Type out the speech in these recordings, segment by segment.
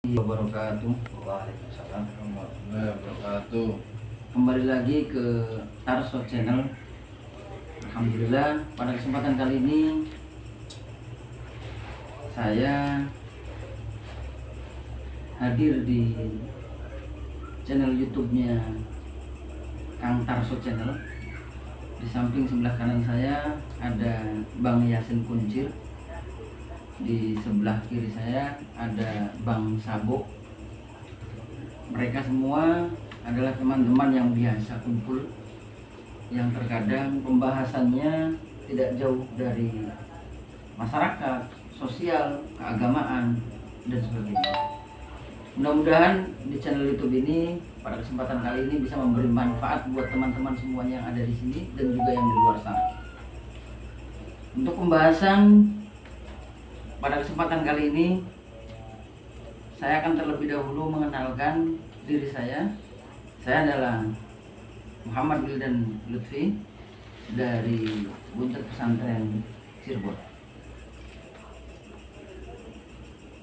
Wabarakatuh. Waalaikumsalam warahmatullahi wabarakatuh. Kembali lagi ke Tarso Channel. Alhamdulillah, pada kesempatan kali ini saya hadir di channel YouTube-nya Kang Tarso Channel. Di samping sebelah kanan saya ada Bang Yasin Kuncir. Di sebelah kiri saya ada Bang Sabo. Mereka semua adalah teman-teman yang biasa kumpul, yang terkadang pembahasannya tidak jauh dari masyarakat, sosial, keagamaan, dan sebagainya. Mudah-mudahan di channel YouTube ini pada kesempatan kali ini bisa memberi manfaat buat teman-teman semuanya yang ada di sini dan juga yang di luar sana. Untuk pembahasan pada kesempatan kali ini, saya akan terlebih dahulu mengenalkan diri saya. Saya adalah Muhammad Wildan Lutfi dari Buncit Pesantren Cirebon.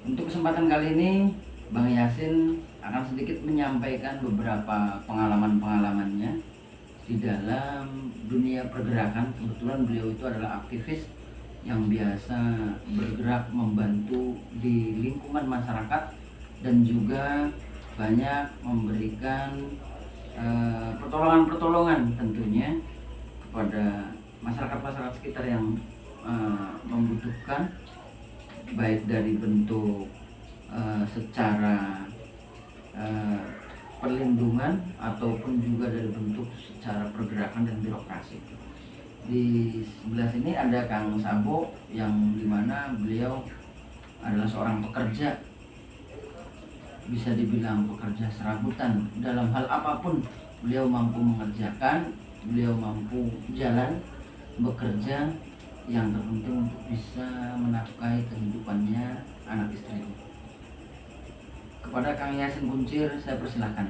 Untuk kesempatan kali ini, Bang Yasin akan sedikit menyampaikan beberapa pengalaman-pengalamannya di dalam dunia pergerakan. Kebetulan beliau itu adalah aktivis yang biasa bergerak membantu di lingkungan masyarakat dan juga banyak memberikan pertolongan-pertolongan tentunya kepada masyarakat-masyarakat sekitar yang membutuhkan, baik dari bentuk secara perlindungan ataupun juga dari bentuk secara pergerakan dan birokrasi. Di sebelah sini ada Kang Sabo yang dimana beliau adalah seorang pekerja, bisa dibilang pekerja serabutan. Dalam hal apapun beliau mampu mengerjakan, beliau mampu jalan bekerja, yang terpenting untuk bisa menafkahi kehidupannya, anak istrinya. Kepada Kang Yasin Kuncir saya persilahkan.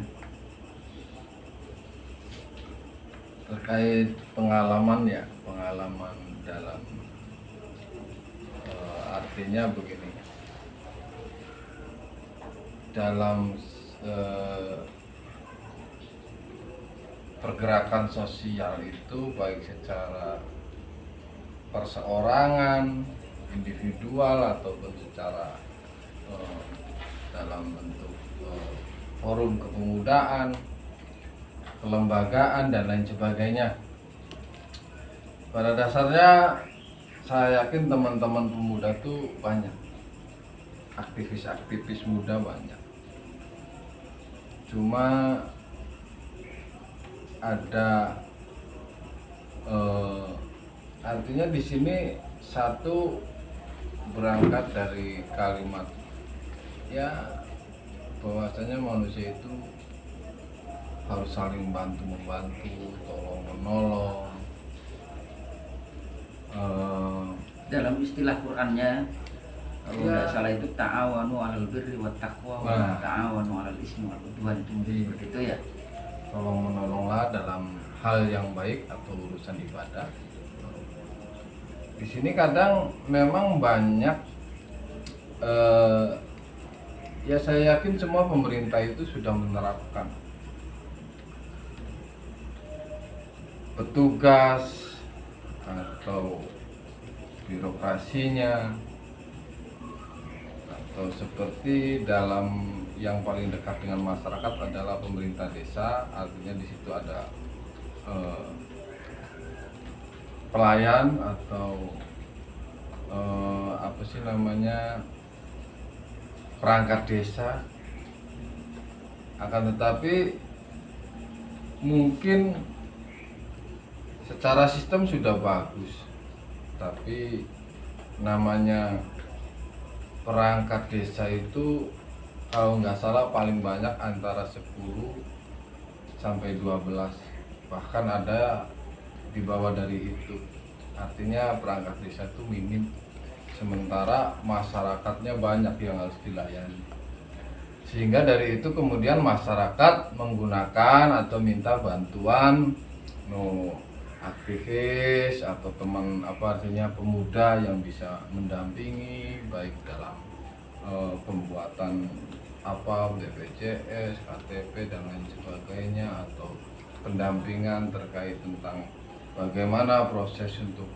Terkait pengalaman dalam artinya begini, dalam pergerakan sosial itu baik secara perseorangan, individual ataupun secara dalam bentuk forum kepemudaan, kelembagaan dan lain sebagainya. Pada dasarnya saya yakin teman-teman pemuda itu banyak, aktivis-aktivis muda banyak. Cuma ada artinya di sini satu berangkat dari kalimat ya bahwasanya manusia itu harus saling bantu membantu, tolong menolong. Dalam istilah Qur'annya, kalau tidak salah itu ta'awanu 'alal birri wat taqwa wa la ta'awanu 'alal ismi wal 'udwan, itu mungkin seperti itu ya. Tolong menolonglah dalam hal yang baik atau urusan ibadah. Di sini kadang memang banyak ya saya yakin semua pemerintah itu sudah menerapkan petugas atau birokrasinya, atau seperti dalam yang paling dekat dengan masyarakat adalah pemerintah desa. Artinya di situ ada pelayan atau apa sih namanya, perangkat desa. Akan tetapi mungkin secara sistem sudah bagus, tapi namanya perangkat desa itu kalau nggak salah paling banyak antara 10 sampai 12, bahkan ada di bawah dari itu. Artinya perangkat desa itu minim, sementara masyarakatnya banyak yang harus dilayani. Sehingga dari itu kemudian masyarakat menggunakan atau minta bantuan aktivis atau teman artinya pemuda yang bisa mendampingi baik dalam pembuatan apa BPJS, KTP dan lain sebagainya, atau pendampingan terkait tentang bagaimana proses untuk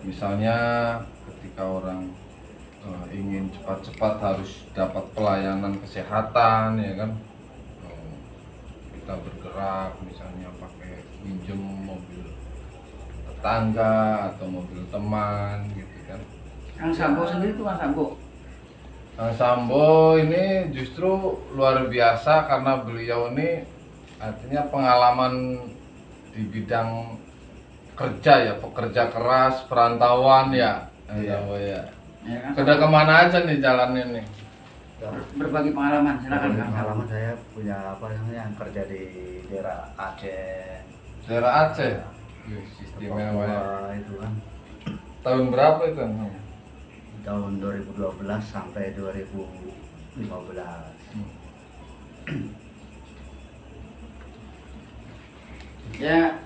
misalnya ketika orang ingin cepat-cepat harus dapat pelayanan kesehatan, ya kan. Kita bergerak misalnya pakai minjem mobil tetangga atau mobil teman gitu kan. Kang Sambo sendiri tuh Kang Sambo. Kang Sambo ini justru luar biasa karena beliau ini artinya pengalaman di bidang kerja ya, pekerja keras, perantauan ya. Iya. Ya. Ya, Kang Sudah Sambo. kemana aja nih jalannya nih? Berbagi pengalaman, silakan Kang Sambo. Pengalaman saya punya apa namanya yang kerja di daerah Aceh, Daerah Aceh. Wih, istimewa ya. Papua itu kan Tahun berapa itu? tahun 2012 sampai 2015. Ya,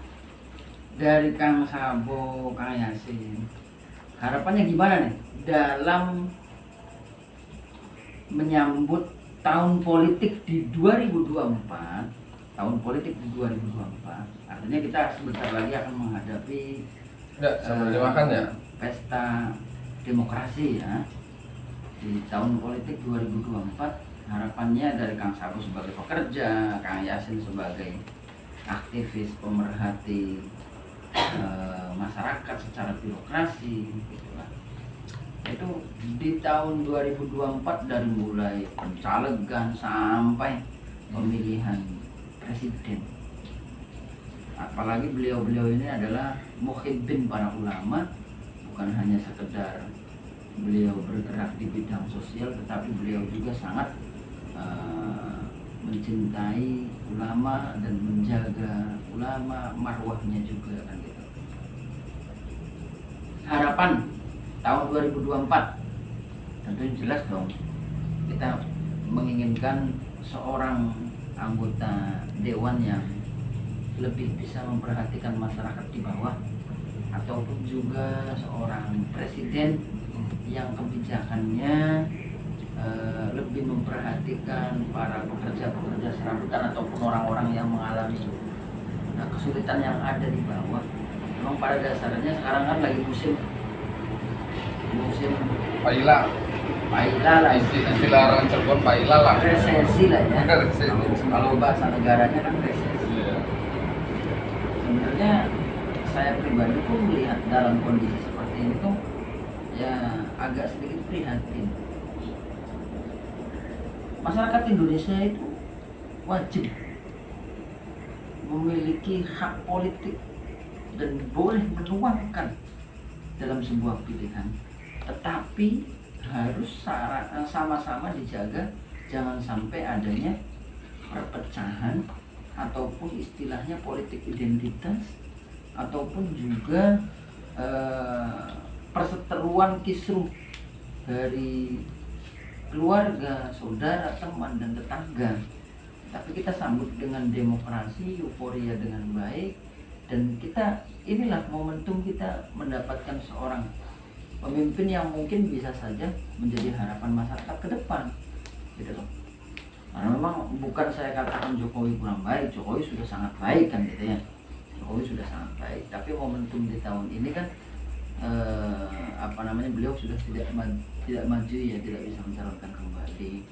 dari Kang Sambo, Kang Yasin, harapannya gimana nih dalam menyambut tahun politik di 2024, tahun politik di 2024, artinya kita sebentar lagi akan menghadapi Ya, sambil dimakan ya. pesta demokrasi ya di tahun politik 2024. Harapannya dari Kang Sambo sebagai pekerja, Kang Yasin sebagai aktivis pemerhati masyarakat secara birokrasi gitu lah. Itu di tahun 2024 dari mulai pencalegan sampai pemilihan presiden. Apalagi beliau-beliau ini adalah muhibbin para ulama, bukan hanya sekedar beliau bergerak di bidang sosial, tetapi beliau juga sangat mencintai ulama dan menjaga ulama, marwahnya juga kan gitu. Harapan tahun 2024 tentu jelas dong, kita menginginkan seorang anggota dewan yang lebih bisa memperhatikan masyarakat di bawah, ataupun juga seorang presiden yang kebijakannya lebih memperhatikan para pekerja-pekerja serabutan ataupun orang-orang yang mengalami kesulitan yang ada di bawah. Memang pada dasarnya sekarang kan lagi musim Paila. lah, Istilah orang Cirebon Paila lah. resesi lah ya. Resesi. Kalau bahasa negaranya kan resesi. Iya. Sebenarnya saya pribadi pun melihat dalam kondisi seperti ini tuh ya agak sedikit prihatin. Masyarakat Indonesia itu wajib memiliki hak politik dan boleh menuangkan dalam sebuah pilihan, tetapi harus sama-sama dijaga, jangan sampai adanya perpecahan ataupun istilahnya politik identitas, ataupun juga perseteruan kisruh dari keluarga, saudara, teman, dan tetangga. Tapi kita sambut dengan demokrasi, euforia dengan baik, dan kita inilah momentum kita mendapatkan seorang pemimpin yang mungkin bisa saja menjadi harapan masyarakat ke depan, gitu loh. Karena memang bukan saya katakan Jokowi kurang baik, Jokowi sudah sangat baik kan gitu ya. Jokowi sudah sangat baik, tapi momentum di tahun ini kan beliau sudah tidak maju ya, tidak bisa mencalonkan kembali.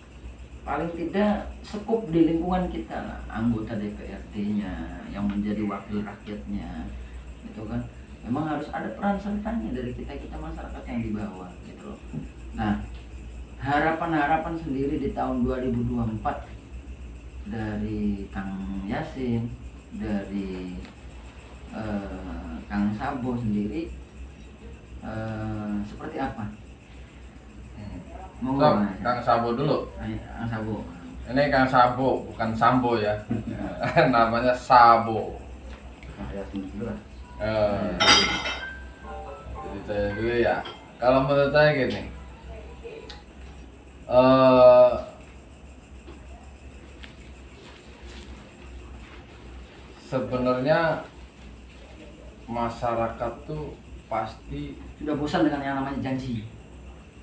Paling tidak sekup di lingkungan kita lah, anggota DPRD-nya yang menjadi wakil rakyatnya, gitu kan. Memang harus ada peran sertanya dari kita masyarakat yang di bawah, gitu loh. Nah, harapan sendiri di tahun 2024 dari Kang Yasin, dari Kang Sambo sendiri seperti apa? So, Kang Sambo dulu. Kang Sambo. Ini Kang Sambo, bukan Sambo ya. Namanya Sabo. Saya dulu lah. Jadi saya dulu ya. Kalau menurut saya gini, sebenarnya masyarakat tuh pasti Sudah bosan dengan yang namanya janji.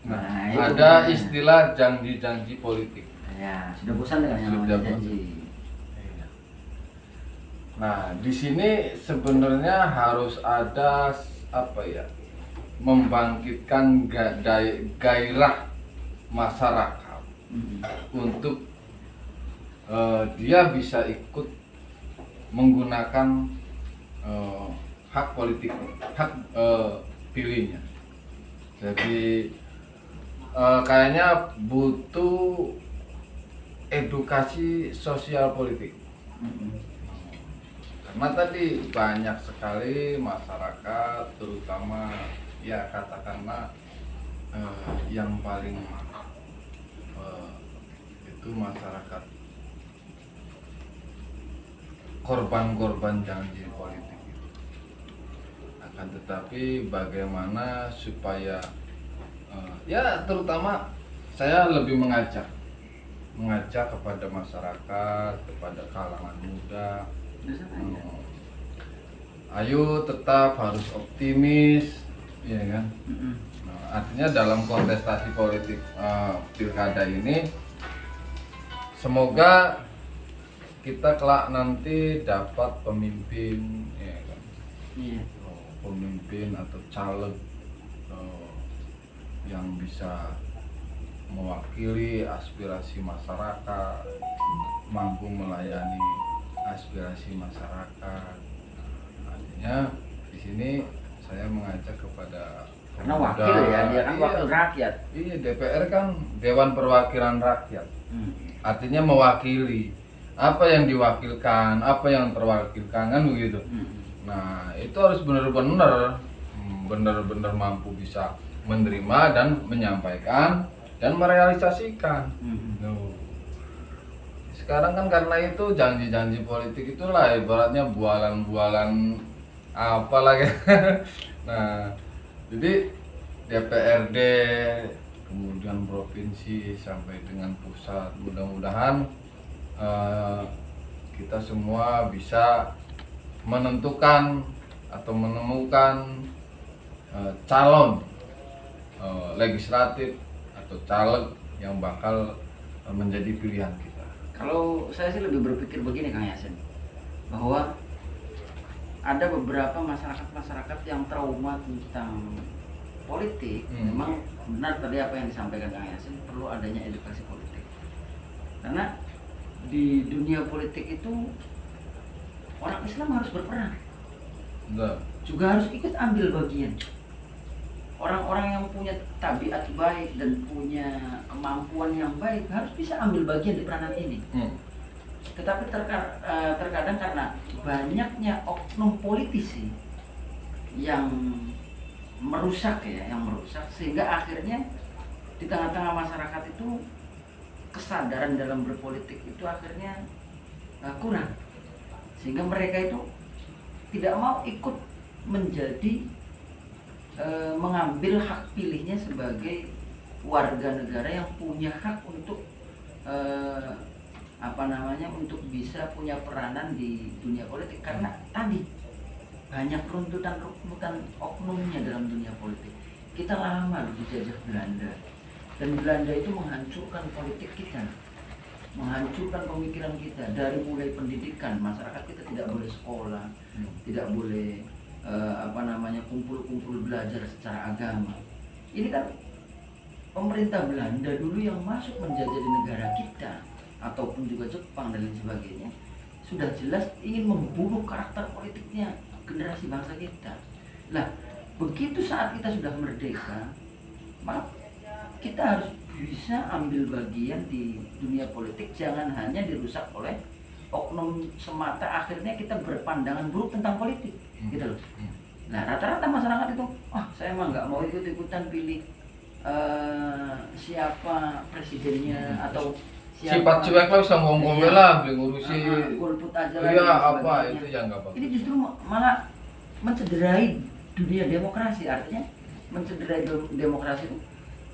Nah, itu ada makanya. istilah janji-janji politik. Ya, sudah bosan dengan yang Sudah namanya bosan. janji. Iya. Nah, di sini sebenarnya harus ada apa ya? Membangkitkan gairah masyarakat Mm-mm. untuk dia bisa ikut menggunakan hak politik, hak pilihnya. Jadi kayaknya butuh edukasi sosial politik. Mm-mm. Karena tadi banyak sekali masyarakat, terutama ya katakanlah yang paling itu masyarakat korban-korban janji politik itu. Akan tetapi bagaimana supaya ya terutama saya lebih mengajak kepada masyarakat, kepada kalangan muda, Bisa aja. ayo tetap harus optimis, ya kan? Mm-mm. Nah, artinya dalam kontestasi politik pilkada ini, semoga kita kelak nanti dapat pemimpin, ya kan? Iya. Pemimpin atau caleg yang bisa mewakili aspirasi masyarakat, mampu melayani aspirasi masyarakat. Artinya di sini saya mengajak kepada Karena pemuda. wakil ya, dia kan Iya, wakil rakyat. Iya, DPR kan Dewan Perwakilan Rakyat. Mm. Artinya mewakili apa yang diwakilkan, apa yang terwakilkan, kan begitu. Mm. Nah, itu harus benar-benar mampu bisa menerima dan menyampaikan dan merealisasikan. Mm. Tuh. Sekarang kan karena itu janji-janji politik itulah ibaratnya bualan-bualan apa lagi. Nah, jadi DPRD, kemudian provinsi sampai dengan pusat, mudah-mudahan kita semua bisa menentukan atau menemukan calon legislatif atau caleg yang bakal menjadi pilihan kita. Kalau saya sih lebih berpikir begini Kang Yasin, bahwa ada beberapa masyarakat yang trauma tentang politik. Memang benar tadi apa yang disampaikan Kang Yasin, perlu adanya edukasi politik. Karena di dunia politik itu orang Islam harus berperan, juga harus ikut ambil bagian. Orang-orang yang punya tabiat baik dan punya kemampuan yang baik harus bisa ambil bagian di peranan ini. Tetapi terkadang karena banyaknya oknum politisi yang merusak sehingga akhirnya di tengah-tengah masyarakat itu kesadaran dalam berpolitik itu akhirnya kurang, sehingga mereka itu tidak mau ikut menjadi mengambil hak pilihnya sebagai warga negara yang punya hak untuk untuk bisa punya peranan di dunia politik. Karena tadi banyak runtutan oknumnya dalam dunia politik. Kita lama dijajah Belanda, dan Belanda itu menghancurkan politik kita, menghancurkan pemikiran kita dari mulai pendidikan. Masyarakat kita tidak boleh sekolah, tidak boleh kumpul-kumpul belajar secara agama. Ini kan pemerintah Belanda dulu yang masuk menjajah di negara kita, ataupun juga Jepang dan lain sebagainya, sudah jelas ingin membunuh karakter politiknya generasi bangsa kita. Nah, begitu saat kita sudah merdeka, maka kita harus bisa ambil bagian di dunia politik, jangan hanya dirusak oleh oknum semata. Akhirnya kita berpandangan buruk tentang politik, gitu loh. Nah, rata-rata masyarakat itu, saya mah nggak mau ikut-ikutan pilih siapa presidennya atau siapa. Sifat cuek lah bisa ngomong lah, beli ngurusi. Golput aja lah. Iya, apa itu yang nggak bagus. Ini justru malah mencederai dunia demokrasi. Artinya mencederai demokrasi itu,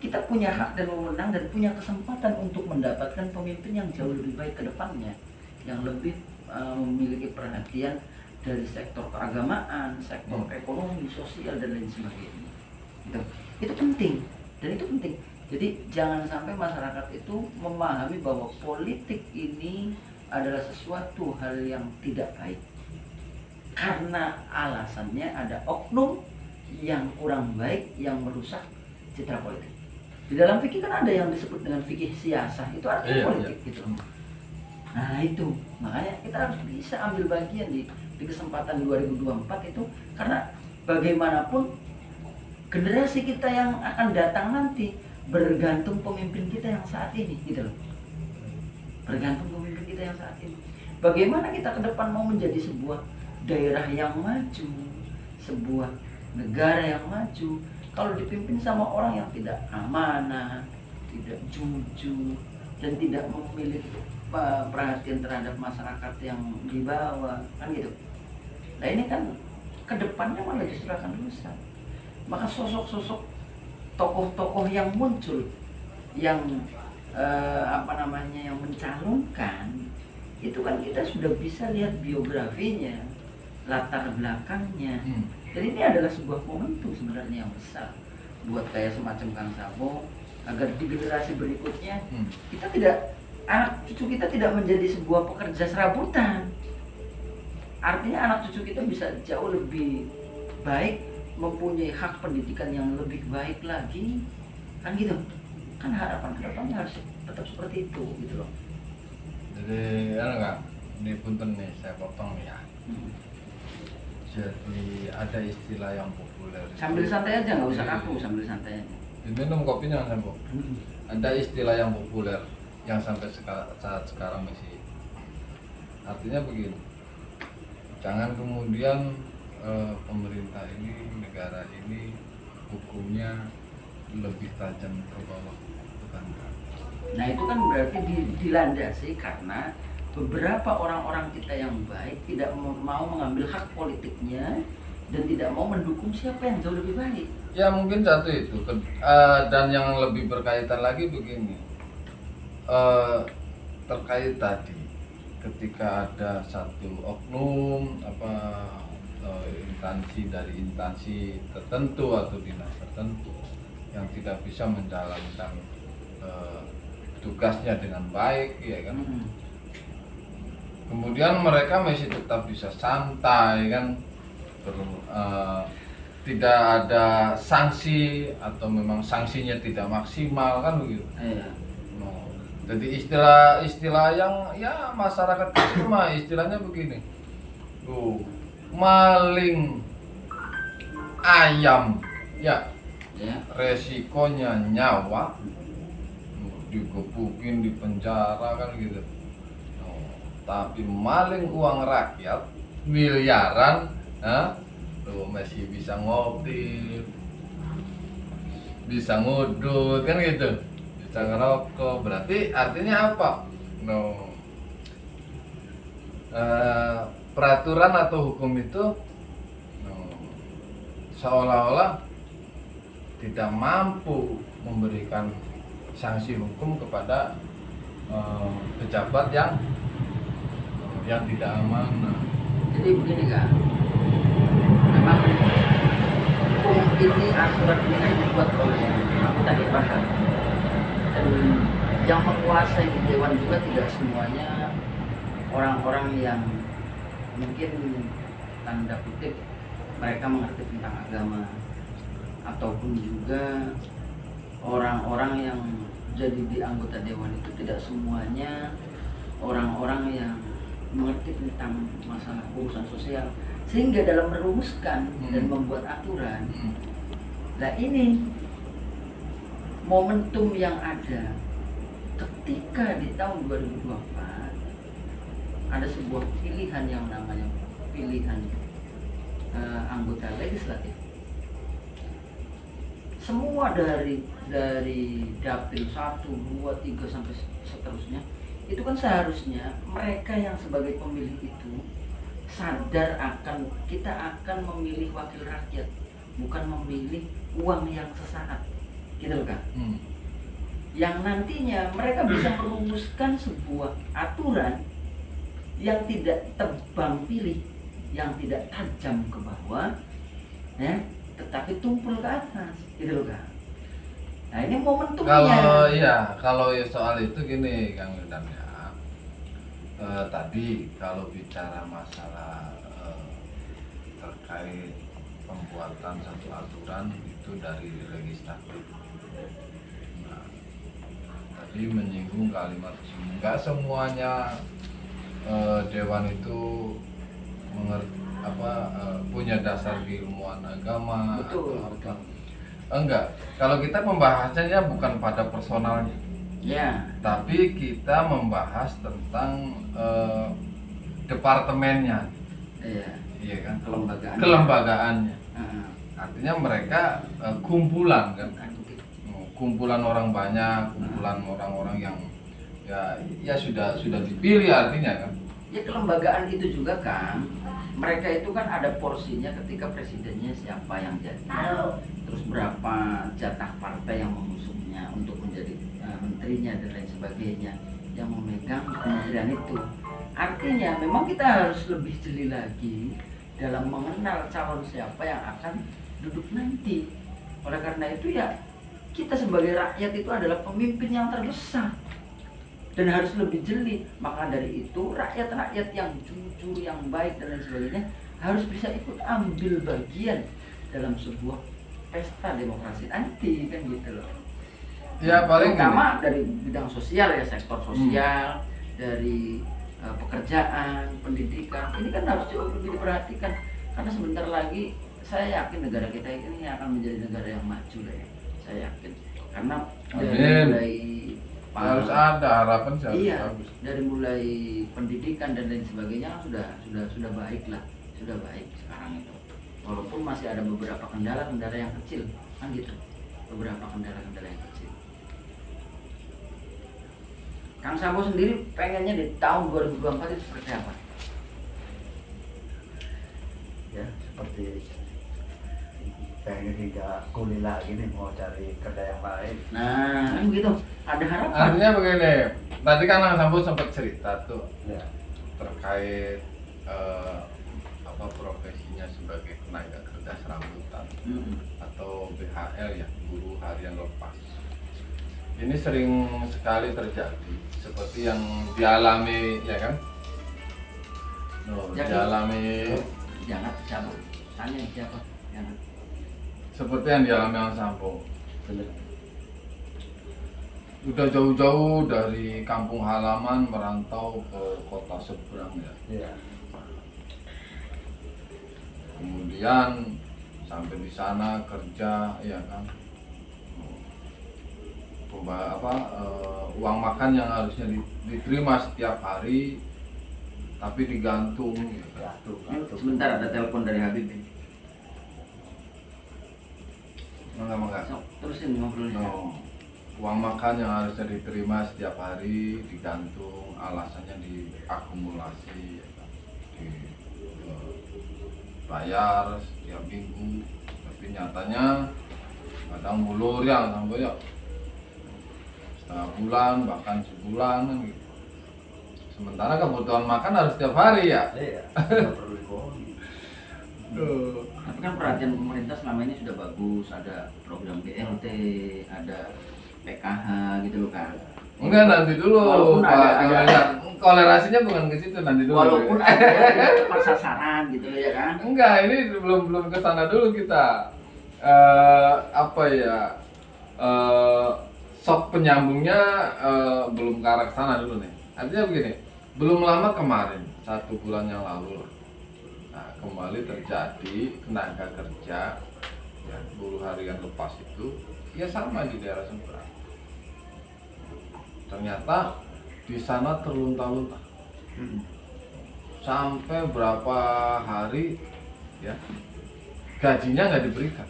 kita punya hak dan wewenang dan punya kesempatan untuk mendapatkan pemimpin yang jauh lebih baik ke depannya, yang lebih memiliki perhatian dari sektor keagamaan, sektor ekonomi, sosial dan lain sebagainya. Itu penting. Dan itu penting. Jadi jangan sampai masyarakat itu memahami bahwa politik ini adalah sesuatu hal yang tidak baik karena alasannya ada oknum yang kurang baik yang merusak citra politik. Di dalam fikih kan ada yang disebut dengan fikih siasah, itu artinya politik gitu. Nah itu makanya kita harus bisa ambil bagian di kesempatan 2024 itu, karena bagaimanapun generasi kita yang akan datang nanti bergantung pemimpin kita yang saat ini gitu loh. Bergantung pemimpin kita yang saat ini. Bagaimana kita ke depan mau menjadi sebuah daerah yang maju, sebuah negara yang maju, kalau dipimpin sama orang yang tidak amanah, tidak jujur, dan tidak memiliki perhatian terhadap masyarakat yang di bawah, kan gitu. Nah ini kan kedepannya malah justru akan rusak. Maka sosok-sosok tokoh-tokoh yang muncul, yang yang mencalonkan, itu kan kita sudah bisa lihat biografinya, latar belakangnya. Jadi ini adalah sebuah momentum sebenarnya yang besar buat kayak semacam Kang Sabo, agar di generasi berikutnya kita tidak, anak cucu kita tidak menjadi sebuah pekerja serabutan. Artinya anak cucu kita bisa jauh lebih baik, mempunyai hak pendidikan yang lebih baik lagi, kan gitu. Kan harapan kedepannya harus tetap seperti itu gitu loh. Jadi ini punten nih saya potong ya. Jadi ada istilah yang populer. Sambil santai aja, nggak usah kaku, sambil santai aja. Minum kopinya Sambo. Ada istilah yang populer yang sampai saat sekarang masih. Artinya begini. Jangan kemudian pemerintah ini, negara ini hukumnya lebih tajam ke bawah, bukan? Nah itu kan berarti dilandasi karena beberapa orang-orang kita yang baik tidak mau mengambil hak politiknya dan tidak mau mendukung siapa yang jauh lebih baik. Ya mungkin satu itu, dan yang lebih berkaitan lagi begini, terkait tadi ketika ada satu oknum instansi dari instansi tertentu atau dinas tertentu yang tidak bisa menjalankan tugasnya dengan baik, ya kan? Kemudian mereka masih tetap bisa santai kan, tidak ada sanksi atau memang sanksinya tidak maksimal kan begitu. Jadi istilah yang ya masyarakat kecil mah istilahnya begini, maling ayam ya, resikonya nyawa, digebukin di penjara kan gitu. Tapi maling uang rakyat miliaran, tuh masih bisa ngopi, bisa ngudut kan gitu, bisa ngerokok. Berarti artinya apa? Peraturan atau hukum itu seolah-olah tidak mampu memberikan sanksi hukum kepada pejabat yang tidak amanah. Jadi begini kan, memang hukum ini, aturan ini kan dibuat oleh anggota dewan kan, dan yang menguasai di dewan juga tidak semuanya orang-orang yang mungkin tanda kutip mereka mengerti tentang agama, ataupun juga orang-orang yang jadi di anggota dewan itu tidak semuanya orang-orang yang mengerti tentang masalah urusan sosial, sehingga dalam merumuskan dan membuat aturan, nah ini momentum yang ada ketika di tahun 2024 ada sebuah pilihan yang namanya pilihan anggota legislatif. Semua dari dapil 1, 2, 3 sampai seterusnya itu kan seharusnya mereka yang sebagai pemilih itu sadar akan kita akan memilih wakil rakyat, bukan memilih uang yang sesaat, gitu loh kan? Yang nantinya mereka bisa merumuskan sebuah aturan yang tidak tebang pilih, yang tidak tajam ke bawah, ya, tetapi tumpul ke atas, gitu loh kan? Nah ini momentumnya. Kalau soal itu gini Kang Yudan ya. Tadi kalau bicara masalah terkait pembuatan satu aturan itu dari legislatif. Nah, tadi menyinggung kalimat nggak semuanya dewan itu punya dasar keilmuan agama. Betul, atau betul. enggak, kalau kita pembahasannya bukan pada personalnya Ya, tapi kita membahas tentang departemennya, iya. iya kan, Kelembagaan. kelembagaannya. Heeh. Artinya mereka kumpulan kan, Kan gitu. kumpulan orang banyak, kumpulan orang-orang yang ya sudah dipilih artinya kan. Ya kelembagaan itu juga kan, mereka itu kan ada porsinya ketika presidennya siapa yang jadi, terus berapa jatah partai yang mengusungnya untuk menjadi menterinya dan lain sebagainya yang memegang kementerian itu. Artinya memang kita harus lebih jeli lagi dalam mengenal calon siapa yang akan duduk nanti. Oleh karena itu ya kita sebagai rakyat itu adalah pemimpin yang terbesar dan harus lebih jeli. Maka dari itu rakyat-rakyat yang jujur, yang baik dan lain sebagainya harus bisa ikut ambil bagian dalam sebuah pesta demokrasi nanti kan gitu loh. Ya paling terutama dari bidang sosial ya, sektor sosial, dari pekerjaan, pendidikan, ini kan harus jauh lebih diperhatikan karena sebentar lagi saya yakin negara kita ini akan menjadi negara yang maju lah ya, saya yakin karena dari Amin. mulai harus ada harapan sih, harus iya, bagus. dari mulai pendidikan dan lain sebagainya kan sudah baik lah, sudah baik sekarang itu. Walaupun masih ada beberapa kendala yang kecil, kan gitu. Beberapa kendala yang kecil. Kang Sambo sendiri pengennya di tahun 2024 itu seperti apa? Ya seperti pengen tidak kuli lagi nih, mau cari kerja yang lain. Nah, kan begitu. Ada harapan. Artinya begini, tadi kan Kang Sambo sempat cerita tuh Ya. terkait profesinya sebagai tenaga kerja serabutan atau BHL ya, buruh harian lepas. Ini sering sekali terjadi seperti yang dialami ya kan? Dialami Jangan siapa? Tanya siapa? Jangan. seperti yang dialami Kang Sambo. Bener. Udah jauh-jauh dari kampung halaman merantau ke kota seberang ya. Iya. Kemudian sampai di sana kerja ya kan, uang makan yang harusnya diterima setiap hari tapi digantung ya kan? Sebentar, ada telepon dari Habib. Enggak. Sok, terusin ngobrolnya. No. Uang makan yang harusnya diterima setiap hari digantung, alasannya diakumulasi ya kan? Bayar setiap minggu, tapi nyatanya kadang mulur ya sampai ya setengah bulan bahkan sebulan kan gitu. Sementara kebutuhan makan harus setiap hari ya. Iya. Nggak perlu dibohongi. Tapi kan perhatian pemerintah selama ini sudah bagus, ada program BLT, ada PKH gitu loh kan. Enggak, nanti dulu Walaupun ada toleransinya bukan ke situ, nanti dulu. Walaupun ada tepat sasaran gitu loh ya kan. Enggak, ini belum ke sana dulu kita. Sok penyambungnya belum ke arah sana dulu nih. Artinya begini, belum lama kemarin, 1 bulan yang lalu, nah, kembali terjadi tenaga kerja ya, buruh harian lepas itu ya sama di daerah seberang. Ternyata di sana terlunta-lunta sampai berapa hari ya gajinya nggak diberikan,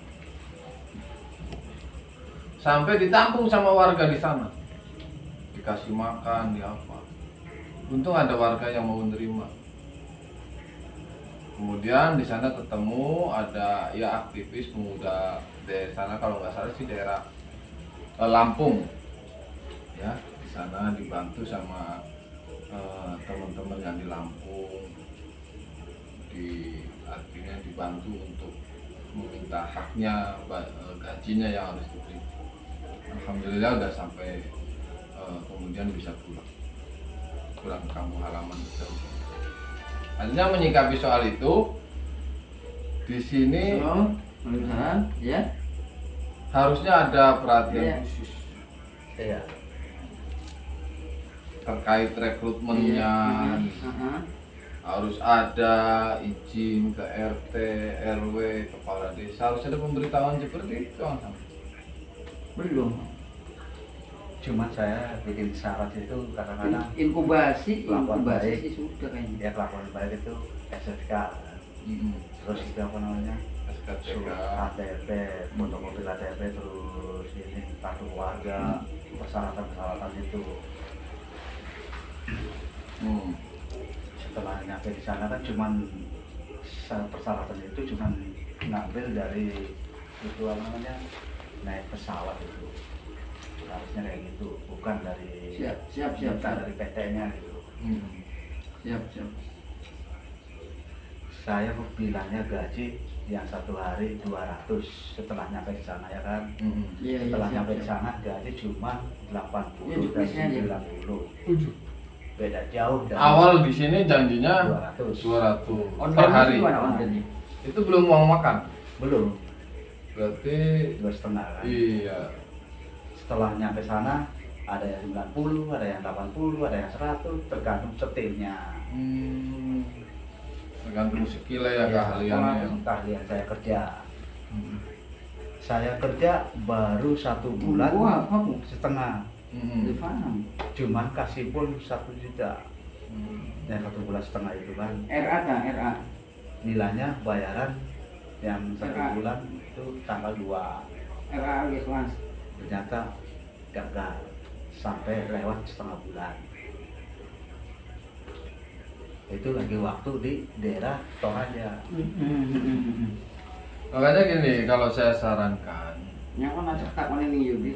sampai ditampung sama warga di sana, dikasih makan di apa. Untung ada warga yang mau menerima. Kemudian di sana ketemu ada ya aktivis pemuda di sana, kalau nggak salah sih daerah Lampung ya. Sana dibantu sama teman-teman yang di Lampung, artinya dibantu untuk meminta haknya, gajinya yang harus diberi. alhamdulillah udah sampai kemudian bisa pulang ke kampung halaman itu. Artinya menyikapi soal itu di sini Waalaikumsalam. Ya. harusnya ada perhatian Iya. khusus Iya. terkait rekrutmennya. Heeh. Harus ada izin ke RT, RW, kepala desa, harus ada pemberitahuan seperti itu. Belum. Cuman saya bikin syarat itu kadang-kadang Inkubasi baik. sih sudah kayaknya. dia kelakuan baik itu SSK, terus itu apa namanya, SKCK. KTP, fotokopi KTP, terus ini kartu keluarga, persyaratan itu. Setelah nyampe di sana kan cuman persyaratan itu cuman ngambil dari itu apa namanya, naik pesawat itu harusnya kayak gitu, bukan dari Siap. dari PT-nya gitu. Siap. Saya bilangnya gaji yang satu hari 200 setelah nyampe di sana ya kan. Iya, Setelah siap, nyampe di siap. sana gaji cuma 80 Iya, dan juknisnya aja. 90. Beda jauh dari Awal di sini janjinya 200. 200 per hari. Gimana onlinenya? Itu belum uang makan. Belum, Berarti 2,5 kan. iya. Setelah nyampe sana ada yang 90, ada yang 80, ada yang 100, tergantung setirnya. Tergantung skill ya keahliannya. Keahlian saya kerja. Saya kerja baru 1 bulan Gua apa bu? setengah, Udah paham. cuman kasih pun 1 juta. Yang 1 bulan setengah itu kan RA kan RA. nilainya bayaran yang 1 RA. bulan itu tanggal 2. RA gitu mas. Ternyata gagal sampai lewat setengah bulan. Itu lagi waktu di daerah Toraja. Makanya gini, kalau saya sarankan Yang kan acak tak mana nih Yubi.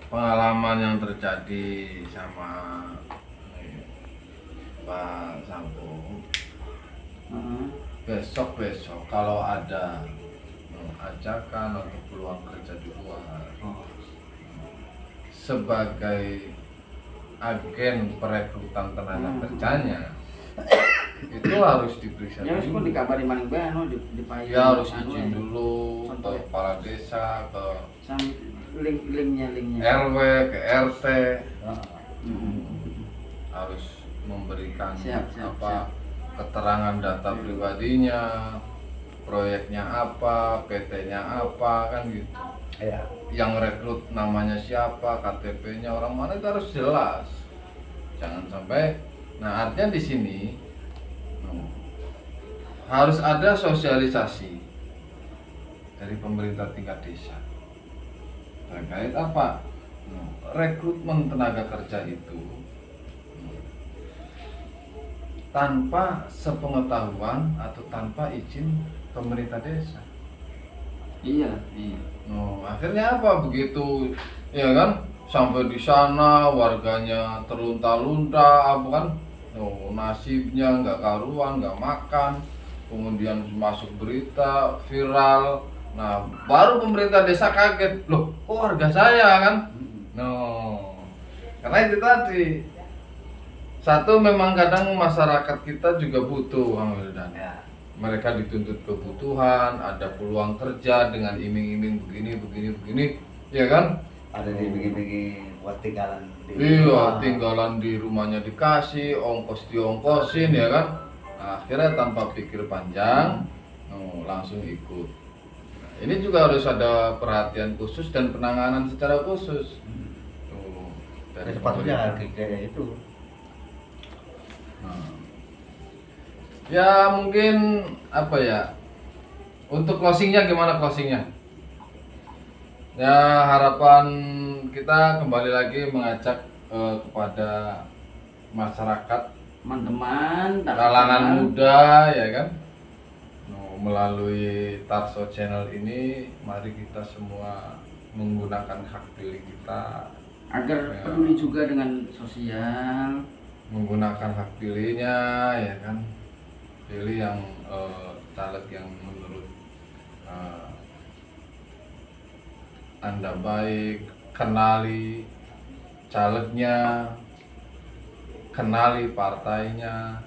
pengalaman yang terjadi sama Pak Sampo, besok kalau ada ajakan atau peluang kerja di luar sebagai agen perekrutan tenaga kerjanya, itu harus diperiksa Ya meskipun dulu. dikabari maning bano di payung. Ya harus izin dulu ke kepala desa, ke linknya. RW, ke RT, Mm-mm. harus memberikan Siap. keterangan data pribadinya, proyeknya apa, PT-nya apa, kan gitu. Ya. Yang rekrut namanya siapa, KTP-nya orang mana, itu harus jelas. Jangan sampai, nah artinya di sini harus ada sosialisasi dari pemerintah tingkat desa terkait apa, rekrutmen tenaga kerja itu tanpa sepengetahuan atau tanpa izin pemerintah desa. Iya. Akhirnya apa, begitu ya kan, sampai di sana warganya terlunta-lunta apa kan, nasibnya nggak karuan, nggak makan, kemudian masuk berita viral. Nah baru pemerintah desa kaget, loh kok warga saya kan. Karena itu tadi, satu memang kadang masyarakat kita juga butuh, Bang Wildan. Ya. Mereka dituntut kebutuhan, ada peluang kerja dengan iming-iming begini, ya kan? Ada di begini buat tinggalan di Iya, rumah. tinggalan di rumahnya dikasih, ongkos diongkosin, ya kan? Nah, akhirnya tanpa pikir panjang, langsung ikut. Nah, ini juga harus ada perhatian khusus dan penanganan secara khusus. Dari sepatunya kayak itu. Ya mungkin apa ya, untuk closingnya gimana closingnya? Ya harapan kita kembali lagi mengajak kepada masyarakat, Teman-teman, kalangan muda, ya kan, melalui Tarso Channel ini, mari kita semua menggunakan hak pilih kita agar Ya. peduli juga dengan sosial. menggunakan hak pilihnya, ya kan, pilih yang caleg yang menurut Anda baik, kenali calegnya, kenali partainya.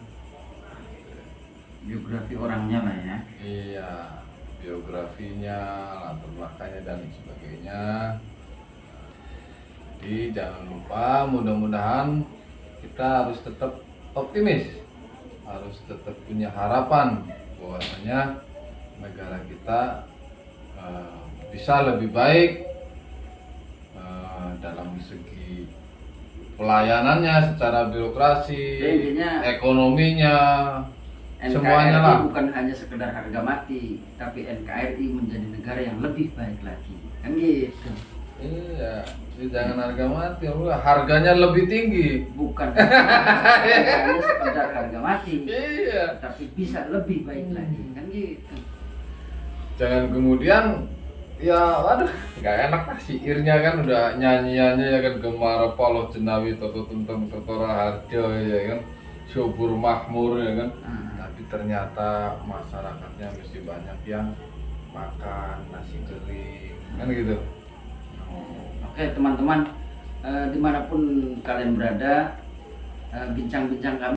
Biografi orangnya lah ya. Iya, biografinya, latar belakangnya dan sebagainya. Jadi jangan lupa, mudah-mudahan kita harus tetap optimis, harus tetap punya harapan bahwasanya negara kita bisa lebih baik dalam segi pelayanannya, secara birokrasi, Ya, intinya ekonominya, semuanya NKRI lah. bukan hanya sekedar harga mati, tapi NKRI menjadi negara yang lebih baik lagi. Kan gitu. Iya, jadi jangan harga mati, harganya lebih tinggi. Bukan hanya sekedar harga mati, Iya. tapi bisa lebih baik lagi. Kan gitu. Jangan kemudian ya waduh nggak enak lah syairnya kan udah nyanyiannya ya kan Gemara Paloh Jenawi Toto Tuntun Kertora Harjo ya kan subur makmur ya kan, tapi ternyata masyarakatnya mesti banyak yang makan nasi kering kan gitu. Oke teman-teman, dimanapun kalian berada, bincang-bincang kami